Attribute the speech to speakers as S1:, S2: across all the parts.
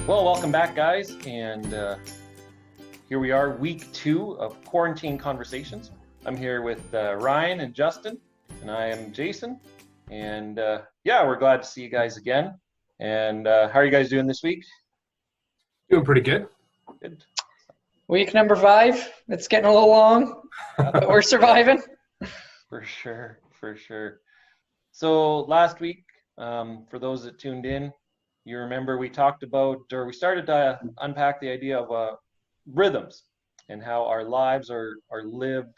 S1: Well, welcome back, guys, and here we are, week 2 of Quarantine Conversations. I'm here with Ryan and Justin, and I am Jason, and yeah, we're glad to see you guys again. And how are you guys doing this week?
S2: Doing pretty good.
S1: Good.
S3: Week number 5. It's getting a little long, but we're surviving.
S1: For sure. So last week, for those that tuned in, you remember we talked about, or we started to unpack the idea of rhythms and how our lives are lived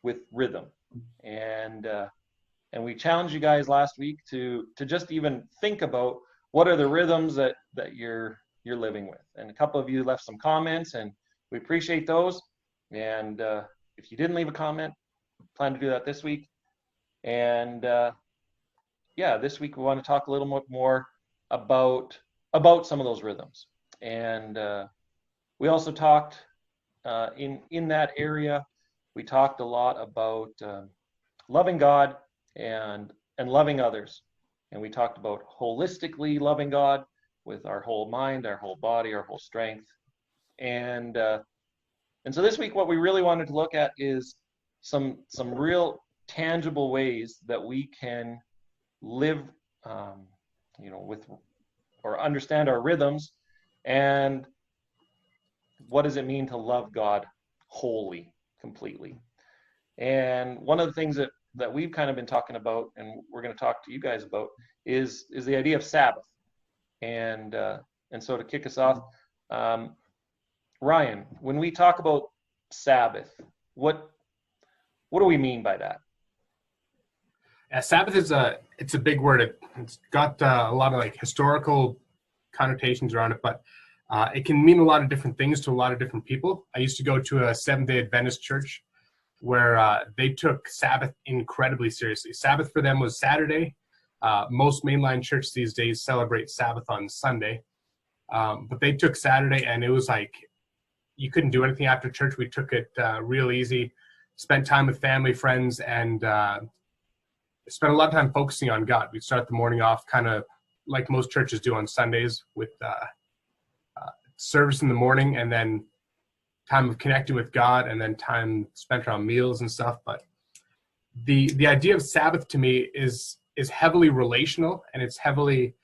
S1: with rhythm. And we challenged you guys last week to just even think about what are the rhythms that you're living with. And a couple of you left some comments, and we appreciate those. And if you didn't leave a comment, plan to do that this week. And yeah, this week we want to talk a little bit more about some of those rhythms. And we also talked in that area, we talked a lot about loving God and loving others. And we talked about holistically loving God with our whole mind, our whole body, our whole strength. And so this week, what we really wanted to look at is some real tangible ways that we can live, with or understand our rhythms, and what does it mean to love God wholly, completely. And one of the things that we've kind of been talking about, and we're going to talk to you guys about, is the idea of Sabbath. And so to kick us off, Ryan, when we talk about Sabbath, what do we mean by that?
S2: Sabbath it's a big word. It's got a lot of like historical connotations around it, but it can mean a lot of different things to a lot of different people. I used to go to a Seventh-day Adventist church where they took Sabbath incredibly seriously. Sabbath for them was Saturday. Most mainline churches these days celebrate Sabbath on Sunday, but they took Saturday, and it was like you couldn't do anything after church. We took it real easy, spent time with family, friends, and spent a lot of time focusing on God. We'd start the morning off kind of like most churches do on Sundays with service in the morning, and then time of connecting with God, and then time spent around meals and stuff. But the idea of Sabbath to me is heavily relational, and it's heavily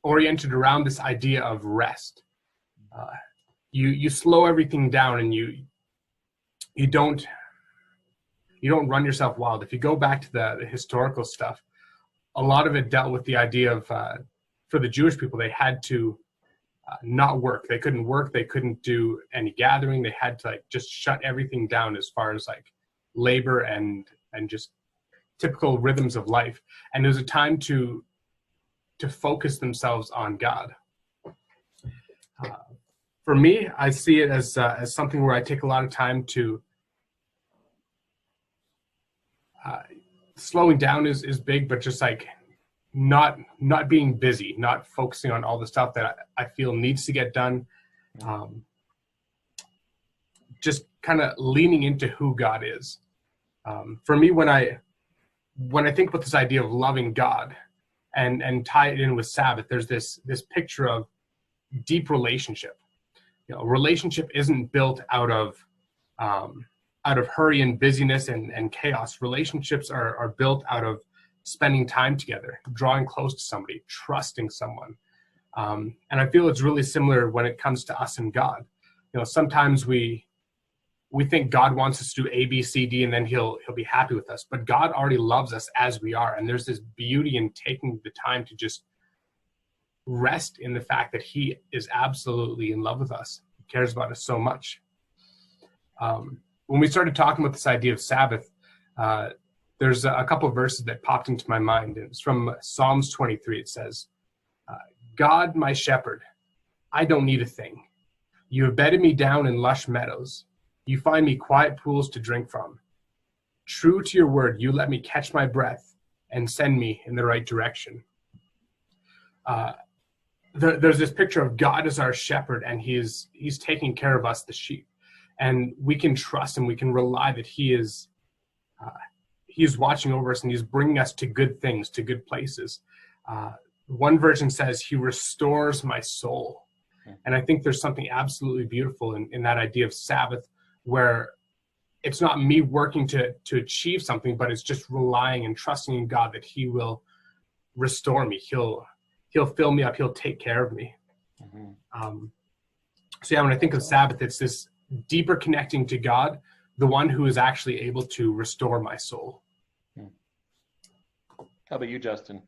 S2: oriented around this idea of rest. You slow everything down, and you don't run yourself wild. If you go back to the historical stuff, a lot of it dealt with the idea of, for the Jewish people, they had to not work. They couldn't work. They couldn't do any gathering. They had to just shut everything down as far as labor and just typical rhythms of life. And it was a time to focus themselves on God. For me, I see it as something where I take a lot of time to slowing down is big, but just not being busy, not focusing on all the stuff that I feel needs to get done. Just kind of leaning into who God is. For me, when I think about this idea of loving God and tie it in with Sabbath, there's this picture of deep relationship. Relationship isn't built out of hurry and busyness and chaos. Relationships are built out of spending time together, drawing close to somebody, trusting someone. And I feel it's really similar when it comes to us and God. Sometimes we think God wants us to do A, B, C, D, and then he'll be happy with us. But God already loves us as we are. And there's this beauty in taking the time to just rest in the fact that he is absolutely in love with us. He cares about us so much. When we started talking about this idea of Sabbath, there's a couple of verses that popped into my mind. It's from Psalms 23. It says, God, my shepherd, I don't need a thing. You have bedded me down in lush meadows. You find me quiet pools to drink from. True to your word, you let me catch my breath and send me in the right direction. There's this picture of God as our shepherd, and he's taking care of us, the sheep. And we can trust and we can rely that he is watching over us, and he's bringing us to good things, to good places. one version says he restores my soul. And I think there's something absolutely beautiful in that idea of Sabbath, where it's not me working to achieve something, but it's just relying and trusting in God that he will restore me. He'll fill me up. He'll take care of me. So yeah, when I think of Sabbath, it's this deeper connecting to God, the one who is actually able to restore my soul.
S1: How about you, Justin?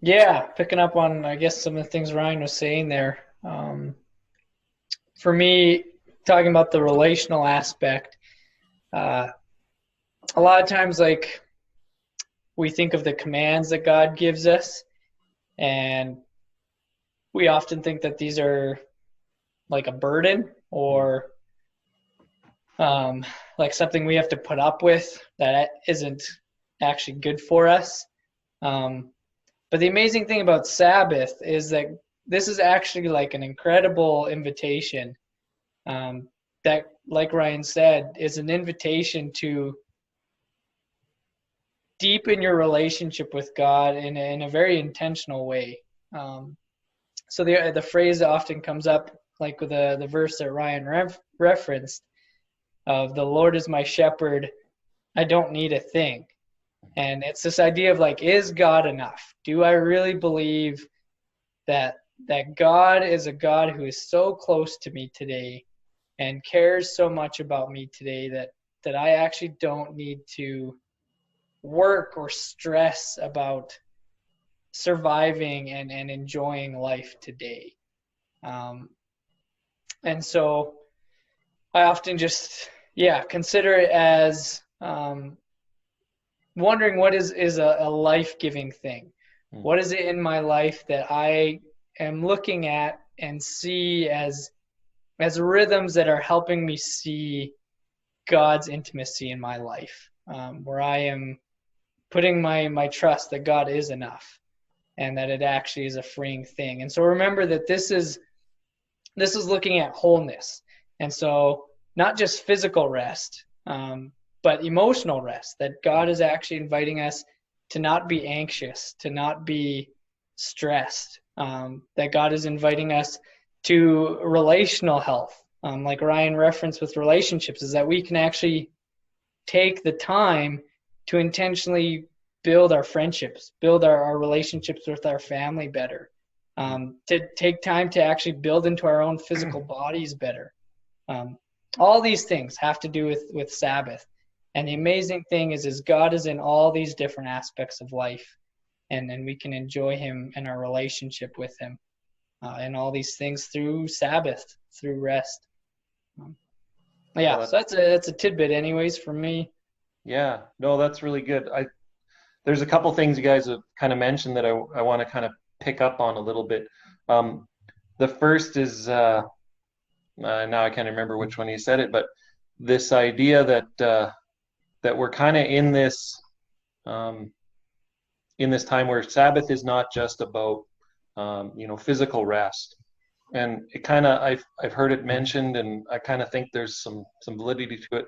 S3: Yeah, picking up on, I guess, some of the things Ryan was saying there. For me, talking about the relational aspect, a lot of times, like, we think of the commands that God gives us, and we often think that these are like a burden or like something we have to put up with that isn't actually good for us. But the amazing thing about Sabbath is that this is actually like an incredible invitation that, like Ryan said, is an invitation to deepen your relationship with God in a very intentional way. So the phrase that often comes up, like with the verse that Ryan referenced, of the Lord is my shepherd, I don't need a thing. And it's this idea of like, is God enough? Do I really believe that God is a God who is so close to me today and cares so much about me today that I actually don't need to work or stress about surviving and enjoying life today. And so I often just, consider it as wondering what is a life-giving thing. What is it in my life that I am looking at and see as rhythms that are helping me see God's intimacy in my life, where I am putting my trust that God is enough and that it actually is a freeing thing. And so remember that this is looking at wholeness. And so not just physical rest, but emotional rest, that God is actually inviting us to not be anxious, to not be stressed, that God is inviting us to relational health. Like Ryan referenced with relationships, is that we can actually take the time to intentionally build our friendships, build our relationships with our family better, to take time to actually build into our own physical bodies better. All these things have to do with Sabbath. And the amazing thing is God is in all these different aspects of life, and we can enjoy him and our relationship with him, and all these things through Sabbath, through rest. So that's a tidbit anyways for me.
S1: Yeah, no, that's really good. There's a couple things you guys have kind of mentioned that I want to kind of pick up on a little bit. The first is, now I can't remember which one you said it, but this idea that we're kind of in this time where Sabbath is not just about physical rest, and it kind of I've heard it mentioned, and I kind of think there's some validity to it.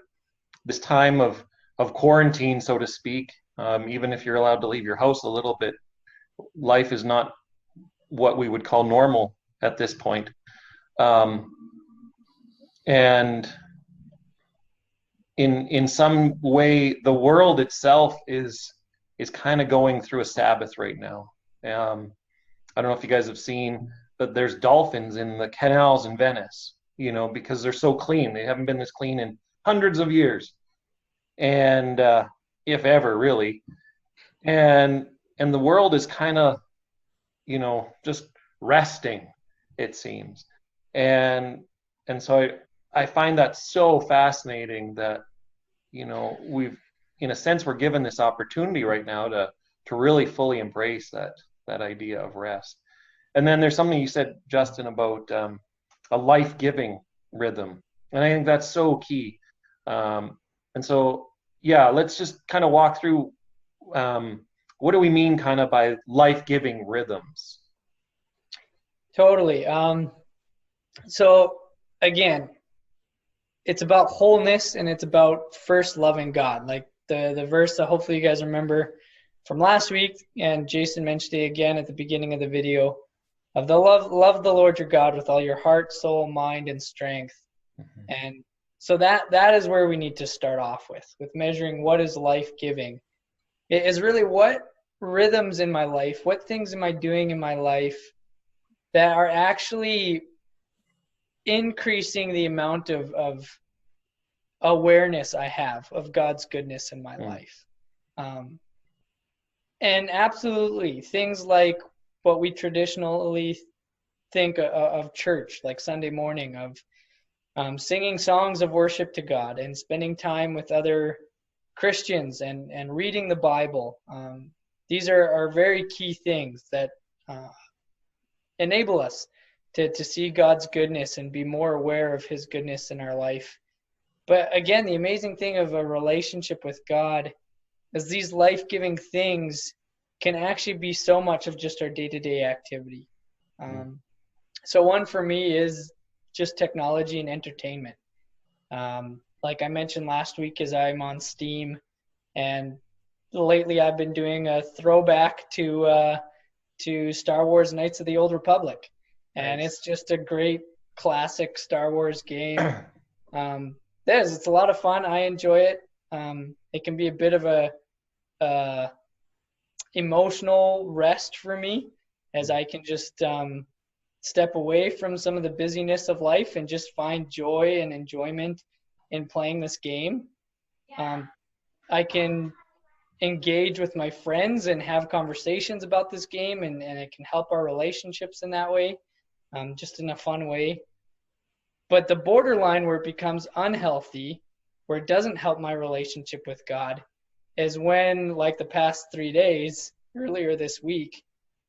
S1: This time of quarantine, so to speak, even if you're allowed to leave your house a little bit, life is not what we would call normal at this point, and in some way, the world itself is kind of going through a Sabbath right now. I don't know if you guys have seen, but there's dolphins in the canals in Venice, because they're so clean. They haven't been this clean in hundreds of years, and if ever, really. And the world is kind of, just resting, it seems. And so I find that so fascinating that, we've, in a sense, we're given this opportunity right now to really fully embrace that idea of rest. And then there's something you said, Justin, about a life-giving rhythm. And I think that's so key. And so, let's just kind of walk through what do we mean kind of by life-giving rhythms?
S3: Totally. So again, it's about wholeness, and it's about first loving God. Like the verse that hopefully you guys remember from last week, and Jason mentioned it again at the beginning of the video, of the love the Lord your God with all your heart, soul, mind, and strength. And so that is where we need to start off with measuring what is life-giving. It is really what rhythms in my life, what things am I doing in my life that are actually increasing the amount of awareness I have of God's goodness in my life. And absolutely, things like what we traditionally think of church, like Sunday morning, of singing songs of worship to God and spending time with other Christians and reading the Bible. These are very key things that enable us to see God's goodness and be more aware of his goodness in our life. But again, the amazing thing of a relationship with God is these life-giving things can actually be so much of just our day-to-day activity. So one for me is just technology and entertainment. Like I mentioned last week, as I'm on Steam, and lately I've been doing a throwback to Star Wars Knights of the Old Republic. And It's just a great classic Star Wars game. It's a lot of fun. I enjoy it. It can be a bit of a emotional rest for me, as I can just step away from some of the busyness of life and just find joy and enjoyment in playing this game. I can engage with my friends and have conversations about this game, and it can help our relationships in that way, just in a fun way. But the borderline where it becomes unhealthy, where it doesn't help my relationship with God, is when, like the past 3 days, earlier this week,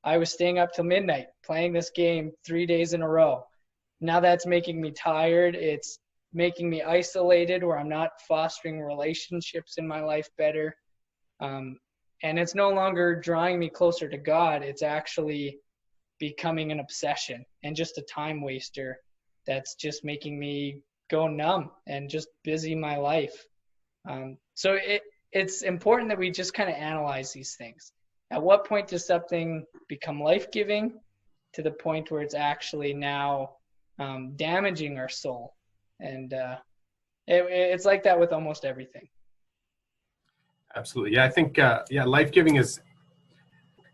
S3: I was staying up till midnight playing this game 3 days in a row. Now that's making me tired. It's making me isolated, where I'm not fostering relationships in my life better. And it's no longer drawing me closer to God. It's actually becoming an obsession and just a time waster that's just making me go numb and just busy my life. So it's important that we just kind of analyze these things. At what point does something become life-giving to the point where it's actually now damaging our soul? And it's like that with almost everything.
S2: Absolutely. Yeah, I think, life-giving is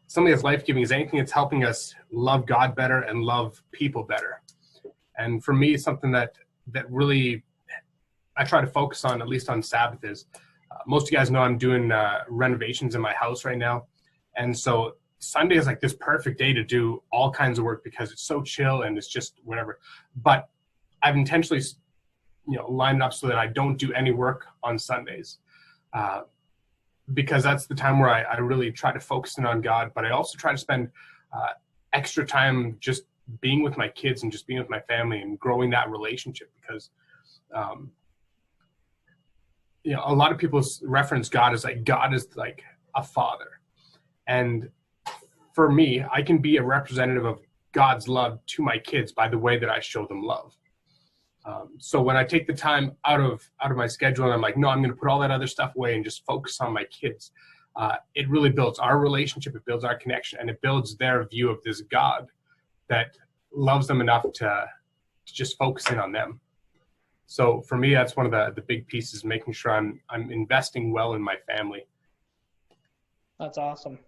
S2: something that's life-giving is anything that's helping us love God better and love people better. And for me, something that really I try to focus on, at least on Sabbath, is most of you guys know I'm doing renovations in my house right now. And so Sunday is like this perfect day to do all kinds of work because it's so chill and it's just whatever. But I've intentionally, lined up so that I don't do any work on Sundays. Because that's the time where I really try to focus in on God, but I also try to spend extra time just being with my kids and just being with my family and growing that relationship, because a lot of people reference God as like God is like a father. And for me, I can be a representative of God's love to my kids by the way that I show them love. So when I take the time out of my schedule and I'm like, no, I'm going to put all that other stuff away and just focus on my kids, it really builds our relationship, it builds our connection, and it builds their view of this God that loves them enough to just focus in on them. So for me, that's one of the big pieces, making sure I'm investing well in my family.
S3: That's awesome.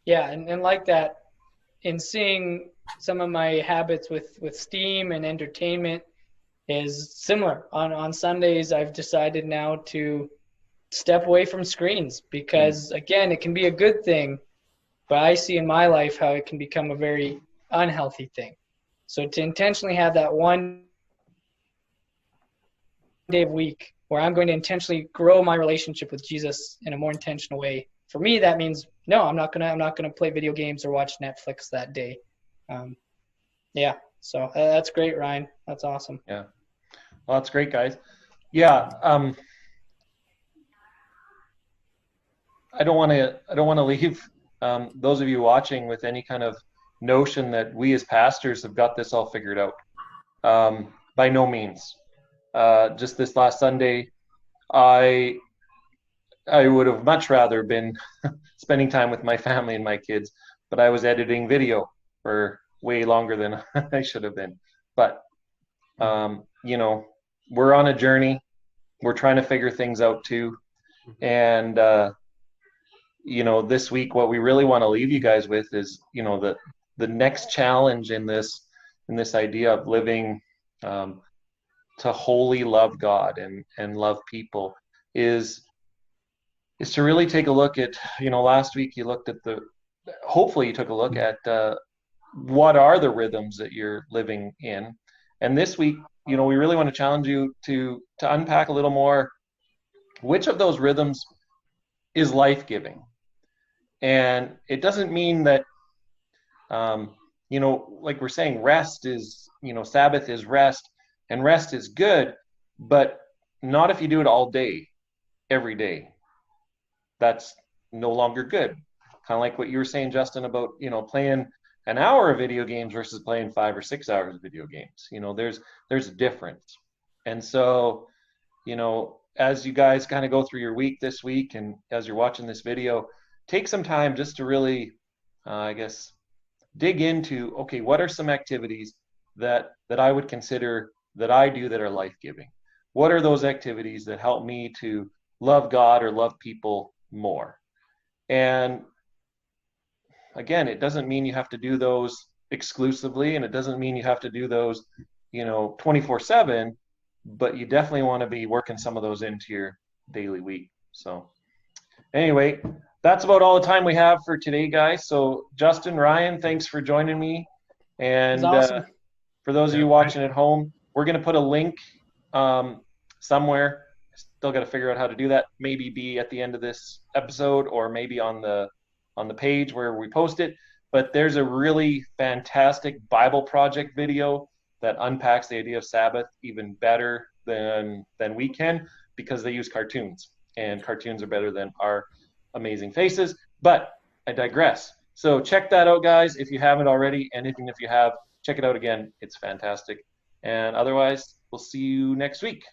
S3: Yeah, and like that, in seeing some of my habits with Steam and entertainment is similar. On Sundays, I've decided now to step away from screens because, again, it can be a good thing, but I see in my life how it can become a very unhealthy thing. So to intentionally have that one day a week where I'm going to intentionally grow my relationship with Jesus in a more intentional way, for me, that means no, I'm not gonna play video games or watch Netflix that day. So that's great, Ryan. That's awesome.
S1: Yeah, well, that's great, guys. Yeah, I don't want to leave those of you watching with any kind of notion that we as pastors have got this all figured out. By no means. Just this last Sunday, I I would have much rather been spending time with my family and my kids, but I was editing video for way longer than I should have been. But you know, we're on a journey. We're trying to figure things out too. And you know, this week, what we really want to leave you guys with is, you know, the next challenge in this idea of living to wholly love God and love people is to really take a look at, you know, last week you looked at hopefully you took a look at what are the rhythms that you're living in. And this week, you know, we really want to challenge you to unpack a little more which of those rhythms is life-giving. And it doesn't mean that, you know, like we're saying, rest is, you know, Sabbath is rest, and rest is good, but not if you do it all day, every day. That's no longer good. Kind of like what you were saying, Justin, about, you know, playing an hour of video games versus playing 5 or 6 hours of video games. You know, there's a difference. And so, you know, as you guys kind of go through your week this week, and as you're watching this video, take some time just to really, I guess, dig into, okay, what are some activities that I would consider that I do that are life-giving? What are those activities that help me to love God or love people more? And again, it doesn't mean you have to do those exclusively, and it doesn't mean you have to do those, you know, 24/7, but you definitely want to be working some of those into your daily week. So anyway, that's about all the time we have for today, guys. So Justin, Ryan, thanks for joining me. And
S3: awesome.
S1: for those of you watching at home, we're going to put a link somewhere. Still got to figure out how to do that. Maybe be at the end of this episode, or maybe on the page where we post it. But there's a really fantastic Bible Project video that unpacks the idea of Sabbath even better than we can, because they use cartoons, and cartoons are better than our amazing faces. But I digress. So check that out, guys, if you haven't already, and even if you have, check it out again. It's fantastic. And otherwise, we'll see you next week.